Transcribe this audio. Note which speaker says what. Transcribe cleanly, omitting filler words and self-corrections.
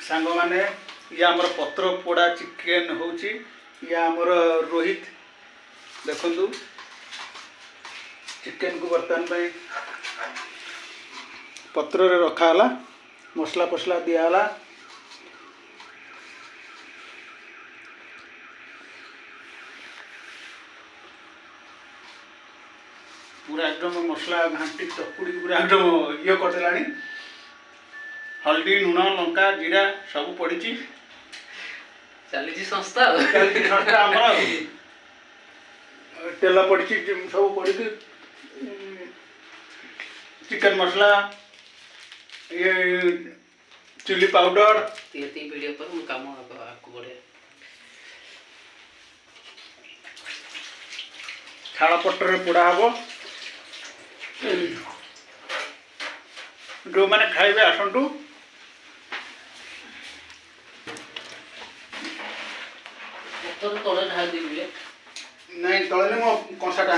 Speaker 1: सांग मैंने ये आमर पत्र पोड़ा चिकेन होची ये आमर रोहित देखु चिकेन को बर्तमान में पत्र रे रखाला मसला फसला दियाला पूरा एकदम मसला घाटी चकुड़ी पूरा एकदम ये करदेलानी हल्दी लुण लंका जीरा सब पड़ी
Speaker 2: चली संस्था
Speaker 1: आमर तेल पड़ी सब पड़ी चिकन मसला ये चिली पाउडर
Speaker 2: वीडियो पर मैं काम आपको बढ़े
Speaker 1: छाड़ पटर पोड़ा हम जो मैंने खाइबे आसतु
Speaker 2: तले ढाल दी
Speaker 1: नहीं तले मो कंसाटा